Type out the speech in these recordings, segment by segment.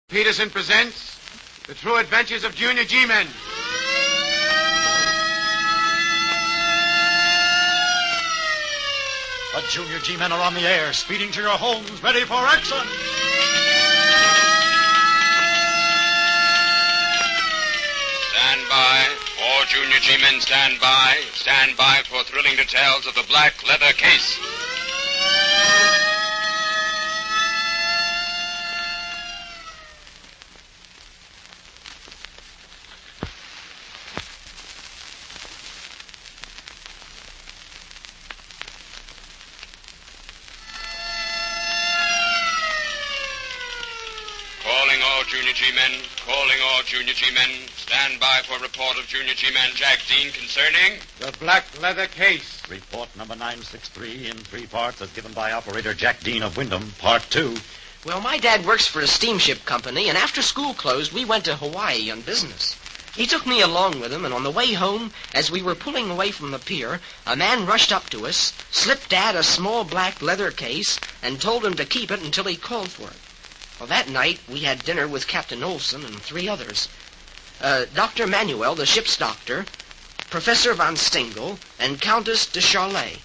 Peterson presents The True Adventures of Junior G-Men. The Junior G-Men are on the air, speeding to your homes, ready for action. Stand by. All Junior G-Men stand by. Stand by for thrilling details of the black leather case. Calling all Junior G-Men. Stand by for a report of Junior G-Man Jack Dean concerning... The black leather case. Report number 963 in 3 parts as given by Operator Jack Dean of Wyndham, Part 2. Well, my dad works for a steamship company, and after school closed, we went to Hawaii on business. He took me along with him, and on the way home, as we were pulling away from the pier, a man rushed up to us, slipped Dad a small black leather case, and told him to keep it until he called for it. Well, that night, we had dinner with Captain Olson and 3 others. Dr. Manuel, the ship's doctor, Professor von Stengel, and Countess de Charlet.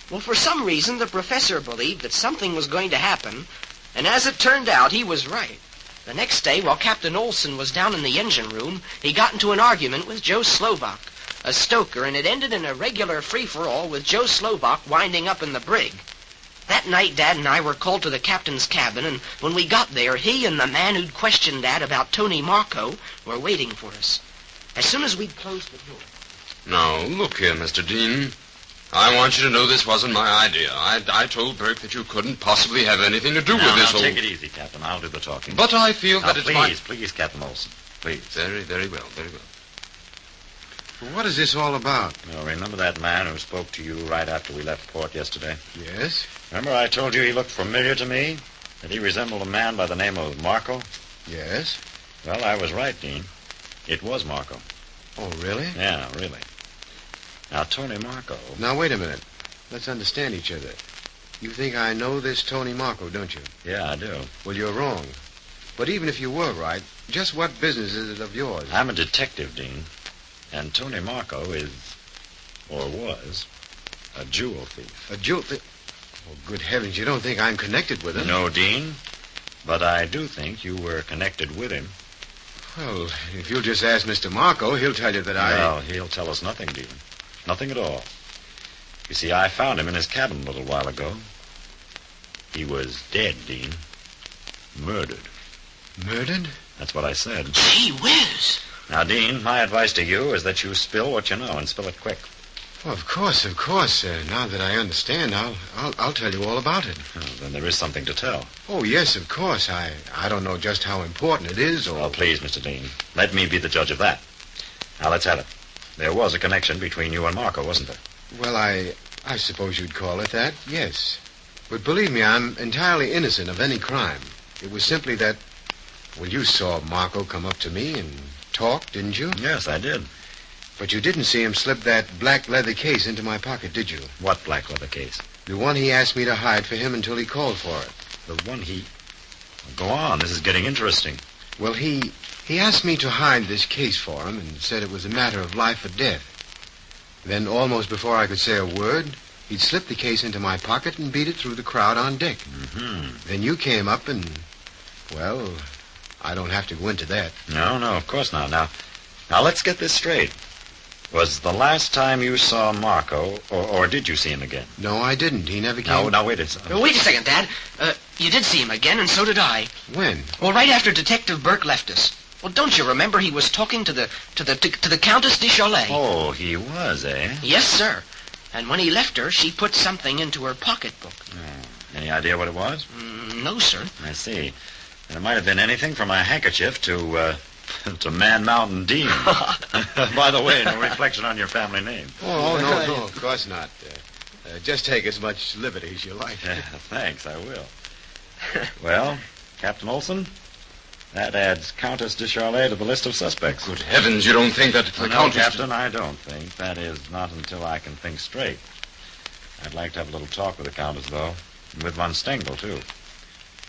Well, for some reason, the professor believed that something was going to happen, and as it turned out, he was right. The next day, while Captain Olson was down in the engine room, he got into an argument with Joe Slovak, a stoker, and it ended in a regular free-for-all with Joe Slovak winding up in the brig. That night, Dad and I were called to the captain's cabin, and when we got there, he and the man who'd questioned Dad about Tony Marco were waiting for us. As soon as we'd closed the door... Now, look here, Mr. Dean. I want you to know this wasn't my idea. I told Burke that you couldn't possibly have anything to do with this whole... Take it easy, Captain. I'll do the talking. But I feel that it's my... Please, Captain Olson. Please. Very well, very well. What is this all about? Well, remember that man who spoke to you right after we left port yesterday? Yes. Remember I told you he looked familiar to me? That he resembled a man by the name of Marco? Yes. Well, I was right, Dean. It was Marco. Oh, really? Yeah, really. Now, Tony Marco... Now, wait a minute. Let's understand each other. You think I know this Tony Marco, don't you? Yeah, I do. Well, you're wrong. But even if you were right, just what business is it of yours? I'm a detective, Dean. And Tony Marco is, or was, a jewel thief. A jewel thief? Oh, good heavens, you don't think I'm connected with him? No, Dean. But I do think you were connected with him. Well, if you'll just ask Mr. Marco, he'll tell you that Well, he'll tell us nothing, Dean. Nothing at all. You see, I found him in his cabin a little while ago. He was dead, Dean. Murdered. Murdered? That's what I said. Gee whiz! Now, Dean, my advice to you is that you spill what you know and spill it quick. Oh, of course. Now that I understand, I'll tell you all about it. Oh, then there is something to tell. Oh, yes, of course. I don't know just how important it is, or... Oh, please, Mr. Dean. Let me be the judge of that. Now, let's have it. There was a connection between you and Marco, wasn't there? Well, I suppose you'd call it that, yes. But believe me, I'm entirely innocent of any crime. It was simply that... Well, you saw Marco come up to me and talk, didn't you? Yes, I did. But you didn't see him slip that black leather case into my pocket, did you? What black leather case? The one he asked me to hide for him until he called for it. The one he... Go on, this is getting interesting. Well, he asked me to hide this case for him and said it was a matter of life or death. Then, almost before I could say a word, he'd slipped the case into my pocket and beat it through the crowd on deck. Mm-hmm. Then you came up and, well, I don't have to go into that. No, of course not. Now, let's get this straight. Was the last time you saw Marco, or did you see him again? No, I didn't. He never came... Now, wait a second. Wait a second, Dad. You did see him again, and so did I. When? Well, right after Detective Burke left us. Well, don't you remember he was talking to the Countess de Charlet? Oh, he was, eh? Yes, sir. And when he left her, she put something into her pocketbook. Oh. Any idea what it was? No, sir. I see. And it might have been anything from a handkerchief to Man Mountain Dean. By the way, no reflection on your family name. Oh, no, of course not. Just take as much liberty as you like. Thanks, I will. Well, Captain Olson, that adds Countess de Charlet to the list of suspects. Good heavens, you don't think that the No, Countess... Captain, I don't think. That is, not until I can think straight. I'd like to have a little talk with the Countess, though. And with von Stengel, too.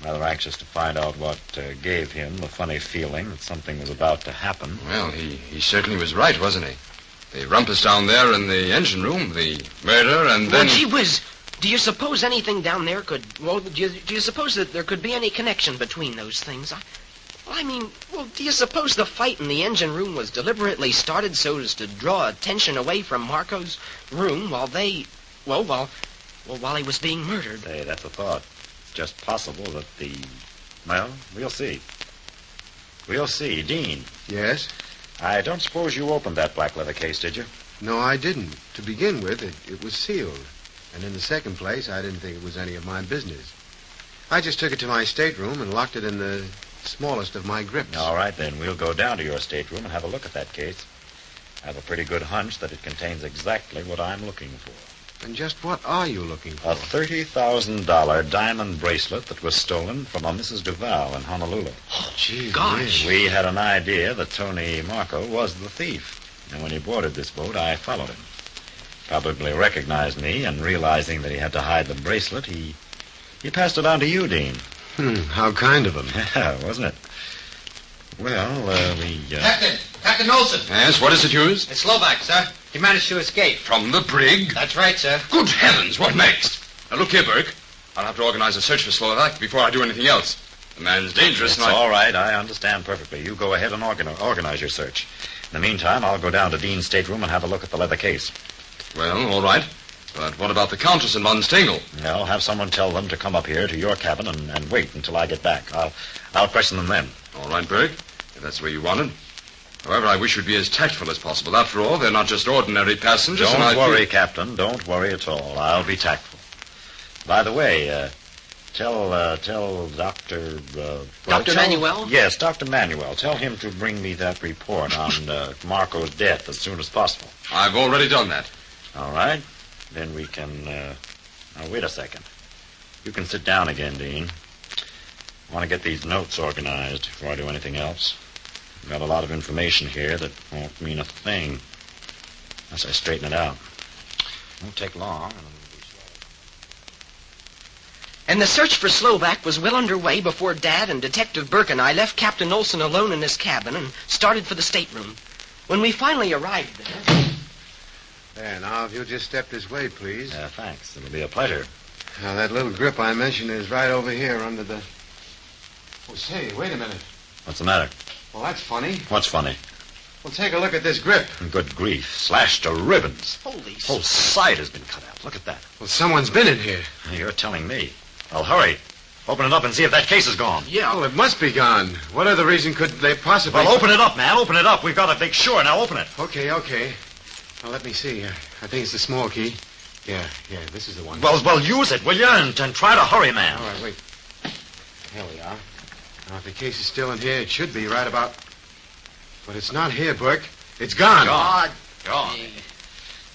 rather anxious to find out what gave him the funny feeling that something was about to happen. Well, he certainly was right, wasn't he? The rumpus down there in the engine room, the murder, and then... Well, gee whiz, do you suppose anything down there could... Well, do you suppose that there could be any connection between those things? Do you suppose the fight in the engine room was deliberately started so as to draw attention away from Marco's room while they... while he was being murdered? Hey, that's a thought. It's just possible that the... Well, we'll see. We'll see. Dean. Yes? I don't suppose you opened that black leather case, did you? No, I didn't. To begin with, it was sealed. And in the second place, I didn't think it was any of my business. I just took it to my stateroom and locked it in the smallest of my grips. All right, then. We'll go down to your stateroom and have a look at that case. I have a pretty good hunch that it contains exactly what I'm looking for. And just what are you looking for? A $30,000 diamond bracelet that was stolen from a Mrs. Duval in Honolulu. Oh, gee, gosh. We had an idea that Tony Marco was the thief. And when he boarded this boat, I followed him. Probably recognized me, and realizing that he had to hide the bracelet, he passed it on to you, Dean. How kind of him. Yeah, wasn't it? Well, Captain Olson. Yes, what is it, Hughes? It's Slovak, sir. He managed to escape. From the brig? That's right, sir. Good heavens, what next? Now, look here, Burke. I'll have to organize a search for Slovak before I do anything else. The man's dangerous, It's all right. I understand perfectly. You go ahead and organize your search. In the meantime, I'll go down to Dean's stateroom and have a look at the leather case. Well, all right. But what about the Countess and Von Stengel? I'll have someone tell them to come up here to your cabin and wait until I get back. I'll question them then. All right, Burke, if that's the way you want it. However, I wish you'd be as tactful as possible. After all, they're not just ordinary passengers. Don't worry, Captain. Don't worry at all. I'll be tactful. By the way, tell Dr. Dr. Manuel? Yes, Dr. Manuel. Tell him to bring me that report on Marco's death as soon as possible. I've already done that. All right. Then we can... Now, wait a second. You can sit down again, Dean. I want to get these notes organized before I do anything else. I've got a lot of information here that won't mean a thing unless I straighten it out. Won't take long. And the search for Slovak was well underway before Dad and Detective Burke and I left Captain Olson alone in his cabin and started for the stateroom. When we finally arrived there... There, now, if you'll just step this way, please. Thanks. It'll be a pleasure. Now, that little grip I mentioned is right over here under the... Oh, say, wait a minute. What's the matter? Well, that's funny. What's funny? Well, take a look at this grip. Good grief. Slashed to ribbons. Holy... Whole side has been cut out. Look at that. Well, someone's been in here. You're telling me. Well, hurry. Open it up and see if that case is gone. Yeah. Well, it must be gone. What other reason could they possibly... Well, open it up, man. Open it up. We've got to make sure. Now, open it. Okay. Well, let me see. I think it's the small key. Yeah, this is the one. Well, use it, will you? And try to hurry, man. All right, wait. There we are. Now, if the case is still in here, it should be right about... But it's not here, Burke. It's gone. Gone.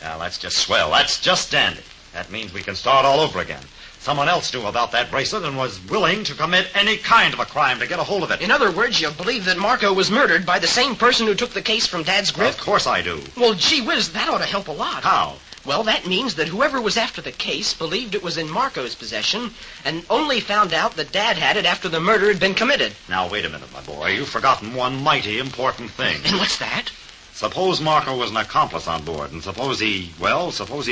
Now, that's just swell. That's just dandy. That means we can start all over again. Someone else knew about that bracelet and was willing to commit any kind of a crime to get a hold of it. In other words, you believe that Marco was murdered by the same person who took the case from Dad's grip? Of course I do. Well, gee whiz, that ought to help a lot. How? Well, that means that whoever was after the case believed it was in Marco's possession and only found out that Dad had it after the murder had been committed. Now, wait a minute, my boy. You've forgotten one mighty important thing. And what's that? Suppose Marco was an accomplice on board, and suppose he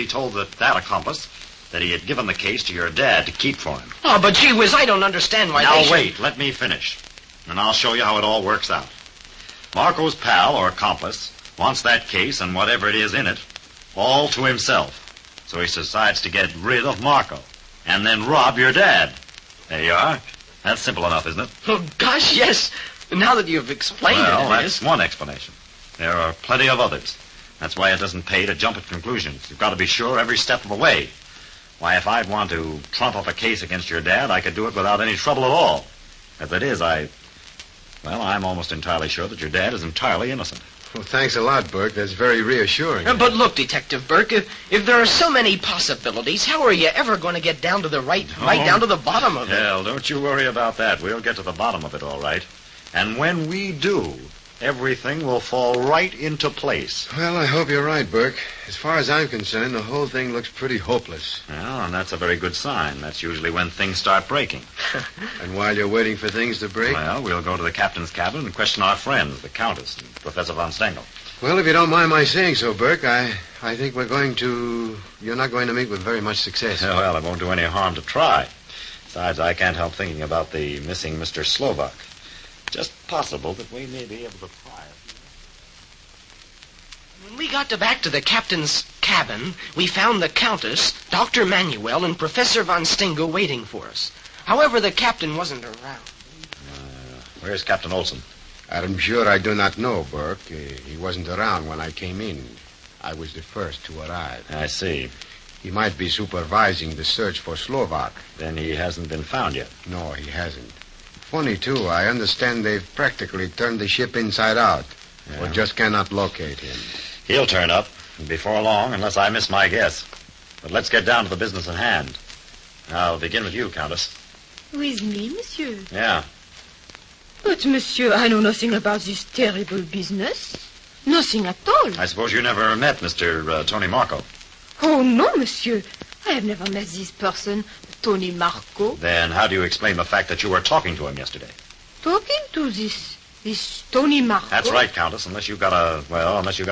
told that accomplice that he had given the case to your dad to keep for him. Oh, but gee whiz, I don't understand why Now, wait. Let me finish. And I'll show you how it all works out. Marco's pal or accomplice wants that case and whatever it is in it all to himself. So he decides to get rid of Marco and then rob your dad. There you are. That's simple enough, isn't it? Oh, gosh, yes. Now that you've explained Well, it that's one explanation. There are plenty of others. That's why it doesn't pay to jump at conclusions. You've got to be sure every step of the way. Why, if I'd want to trump up a case against your dad, I could do it without any trouble at all. As it is, I'm almost entirely sure that your dad is entirely innocent. Well, thanks a lot, Burke. That's very reassuring. But look, Detective Burke, if there are so many possibilities, how are you ever going to get down to the right down to the bottom of it? Hell, don't you worry about that. We'll get to the bottom of it, all right. And when we do, everything will fall right into place. Well, I hope you're right, Burke. As far as I'm concerned, the whole thing looks pretty hopeless. Well, and that's a very good sign. That's usually when things start breaking. And while you're waiting for things to break? Well, we'll go to the captain's cabin and question our friends, the Countess and Professor von Stengel. Well, if you don't mind my saying so, Burke, I think you're not going to meet with very much success. Well, it won't do any harm to try. Besides, I can't help thinking about the missing Mr. Slovak. Just possible that we may be able to try it. When we got back to the captain's cabin, we found the Countess, Dr. Manuel, and Professor von Stengel waiting for us. However, the captain wasn't around. Where's Captain Olson? I'm sure I do not know, Burke. He wasn't around when I came in. I was the first to arrive. I see. He might be supervising the search for Slovak. Then he hasn't been found yet. No, he hasn't. Funny, too. I understand they've practically turned the ship inside out. Yeah. We just cannot locate him. He'll turn up before long, unless I miss my guess. But let's get down to the business at hand. I'll begin with you, Countess. With me, monsieur? Yeah. But, monsieur, I know nothing about this terrible business. Nothing at all. I suppose you never met Mr. Tony Marco. Oh, no, monsieur. I have never met this person, Tony Marco. Then how do you explain the fact that you were talking to him yesterday? Talking to this Tony Marco? That's right, Countess, unless you've got a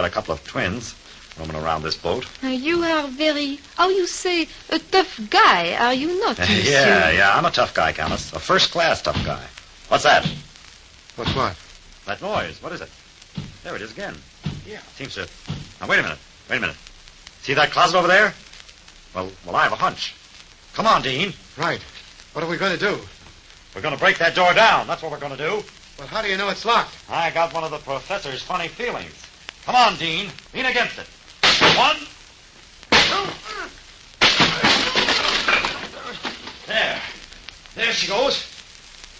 couple of twins roaming around this boat. You are very, how you say, a tough guy, are you not, monsieur? Yeah, I'm a tough guy, Countess. A first-class tough guy. What's that? What's what? That noise. What is it? There it is again. Yeah. Seems to... Now, wait a minute. See that closet over there? Well, I have a hunch. Come on, Dean. Right. What are we going to do? We're going to break that door down. That's what we're going to do. Well, how do you know it's locked? I got one of the professor's funny feelings. Come on, Dean. Lean against it. 1, 2. There. There she goes.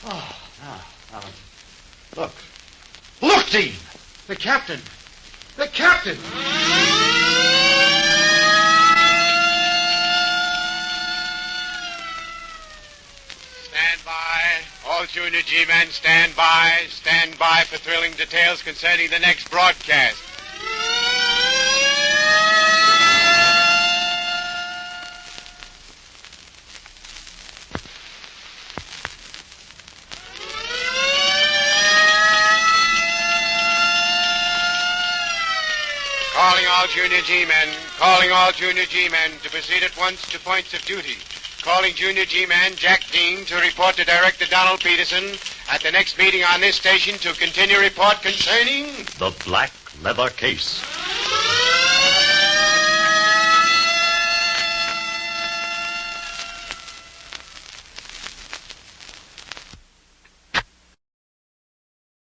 Oh, now. Look, Dean. The captain. The captain! Stand by. All Junior G-men, stand by. Stand by for thrilling details concerning the next broadcast. Calling all Junior G-men. Calling all Junior G-men to proceed at once to points of duty. Calling Junior G-man Jack Dean to report to Director Donald Peterson at the next meeting on this station to continue report concerning... The Black Leather Case.